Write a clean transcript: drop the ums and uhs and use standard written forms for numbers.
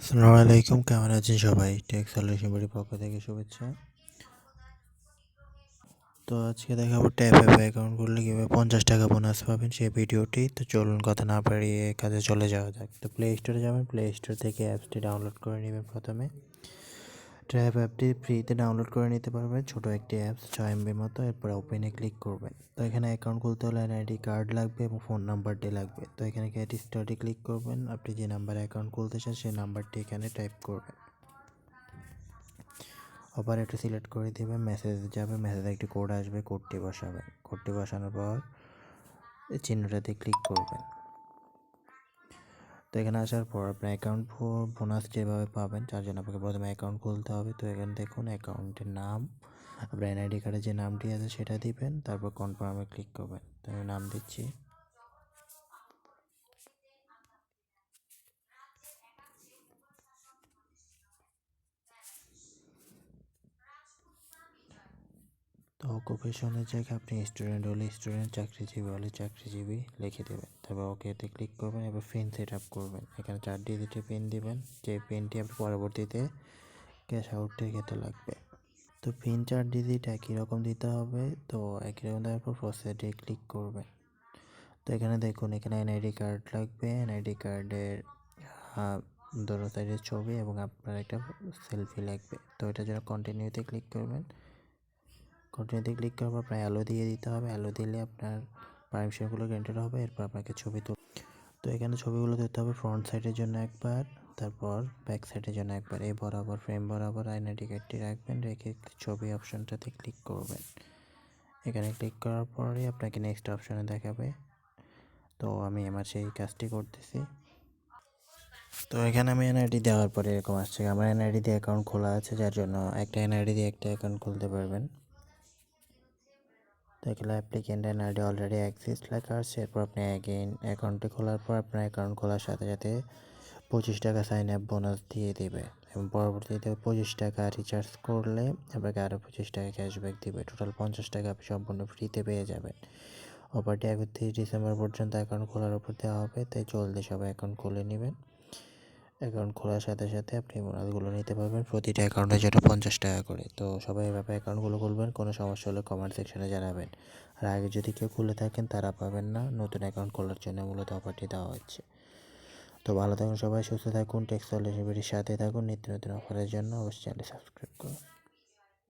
আসসালামুআলাইকুম, কেমন আছেন সবাই? টেক সলিউশন বাড়ির পক্ষ থেকে শুভেচ্ছা। তো আজকে দেখাবো ট্যাপ অ্যাপ অ্যাকাউন্ট করলে কীভাবে 50 টাকা বোনাস পাবেন সেই ভিডিওটি। তো চলুন কথা না বাড়িয়ে কাজে চলে যাওয়া যাক। তো প্লে স্টোরে যাবেন, প্লে স্টোর থেকে অ্যাপসটি ডাউনলোড করে নেবেন। প্রথমে ট্যাপ অ্যাপটি ফ্রিতে ডাউনলোড করে নিতে পারবেন, ছোটো একটি অ্যাপস 6 MB মতো। এরপর ওপেনে ক্লিক করবেন। তো এখানে অ্যাকাউন্ট খুলতে হলে এনআইডি কার্ড লাগবে এবং ফোন নাম্বারটি লাগবে। তো এখানে গেট স্টার্টে ক্লিক করবেন। আপনি যে নাম্বারে অ্যাকাউন্ট খুলতে চান সেই নাম্বারটি এখানে টাইপ করবেন। অপারেটর সিলেক্ট করে দেবেন, মেসেজ যাবে, মেসেজে একটি কোড আসবে, কোডটি বসাবেন। কোডটি বসানোর পর চিহ্নটাতে ক্লিক করবেন। তো এখানে আসার পর আপনার অ্যাকাউন্ট বোনাস যেভাবে পাবেন তার জন্য আপনাকে প্রথমে অ্যাকাউন্ট খুলতে হবে। তো এখানে দেখুন অ্যাকাউন্টের নাম, আপনার এনআইডি কার্ডে যে নামটি আছে সেটা দিবেন, তারপর কনফার্মে ক্লিক করবেন। তো আমি নাম দিচ্ছি। তো অকুপেশনের জায়গায় আপনি স্টুডেন্ট হলে স্টুডেন্ট, চাকরিজীবী হলে চাকরিজীবী লিখে দেবেন। তারপর ওকেতে ক্লিক করবেন। এবার পিন সেট আপ করবেন। এখানে 4 ডিজিটের পিন দিবেন, যে পিনটি আপনি পরবর্তীতে ক্যাশ আউটের ক্ষেত্রে লাগবে। তো পিন 4 ডিজিট একই রকম দিতে হবে। তো একই রকম দেওয়ার পর প্রসেসে ক্লিক করবেন। তো এখানে দেখুন, এখানে এনআইডি কার্ড লাগবে। এনআইডি কার্ডের দুটো সাইডের ছবি এবং আপনার একটা সেলফি লাগবে। তো এটার জন্য কন্টিনিউতে ক্লিক করবেন। কন্টিনিউতে ক্লিক করার পর আপনার অ্যালো দিয়ে দিতে হবে। অ্যালো দিলে আপনার পারমিশনগুলো গ্রান্টেড হবে। এরপর আপনাকে ছবি তো এখানে ছবিগুলো দিতে হবে ফ্রন্ট সাইডের জন্য একবার, তারপর ব্যাক সাইডের জন্য একবার। এই বরাবর ফ্রেম বরাবর আইডেন্টি কার্ডটি রাখবেন, রেখে ছবি অপশনটাতে ক্লিক করবেন। এখানে ক্লিক করার পরে আপনাকে নেক্সট অপশনে দেখাবে। তো আমি আমার সেই কাজটি করতেছি। তো এখানে আমি এনআইডি দেওয়ার পরে এরকম আসছে, আমার এনআইডি দিয়ে অ্যাকাউন্ট খোলা আছে, যার জন্য একটা এনআইডি দিয়ে একটা অ্যাকাউন্ট খুলতে পারবেন। তো এখানে অ্যাপ্লিকেন্ট এনআইডি অলরেডি এক্সিস্ট লেখা আছে। এরপর আপনি অ্যাগেইন অ্যাকাউন্টটি খোলার পর আপনার অ্যাকাউন্ট খোলার সাথে সাথে 25 টাকা সাইন আপ বোনাস দিয়ে দেবে এবং পরবর্তীতে 25 টাকা রিচার্জ করলে আপনাকে আরও 25 টাকা ক্যাশব্যাক দিবে। টোটাল 50 টাকা আপনি সম্পূর্ণ ফ্রিতে পেয়ে যাবেন। অফারটি 31 ডিসেম্বর পর্যন্ত অ্যাকাউন্ট খোলার উপর দেওয়া হবে, তাই জলদি সবাই অ্যাকাউন্ট খুলে নেবেন। অ্যাকাউন্ট খোলার সাথে সাথে আপনি বোনাসগুলো নিতে পারবেন, প্রতিটা অ্যাকাউন্টের জন্য 50 টাকা করে। তো সবাই এভাবে অ্যাকাউন্টগুলো খুলবেন। কোনো সমস্যা হলে কমেন্ট সেকশনে জানাবেন। আর আগে যদি কেউ খুলে থাকেন তারা পাবেন না, নতুন অ্যাকাউন্ট খোলার জন্য মূলত অফারটি দেওয়া হচ্ছে। তো ভালো থাকুন সবাই, সুস্থ থাকুন, টেক সলিউশন সাথে থাকুন। নিত্য নতুন অফারের জন্য অবশ্যই চ্যানেল সাবস্ক্রাইব করুন।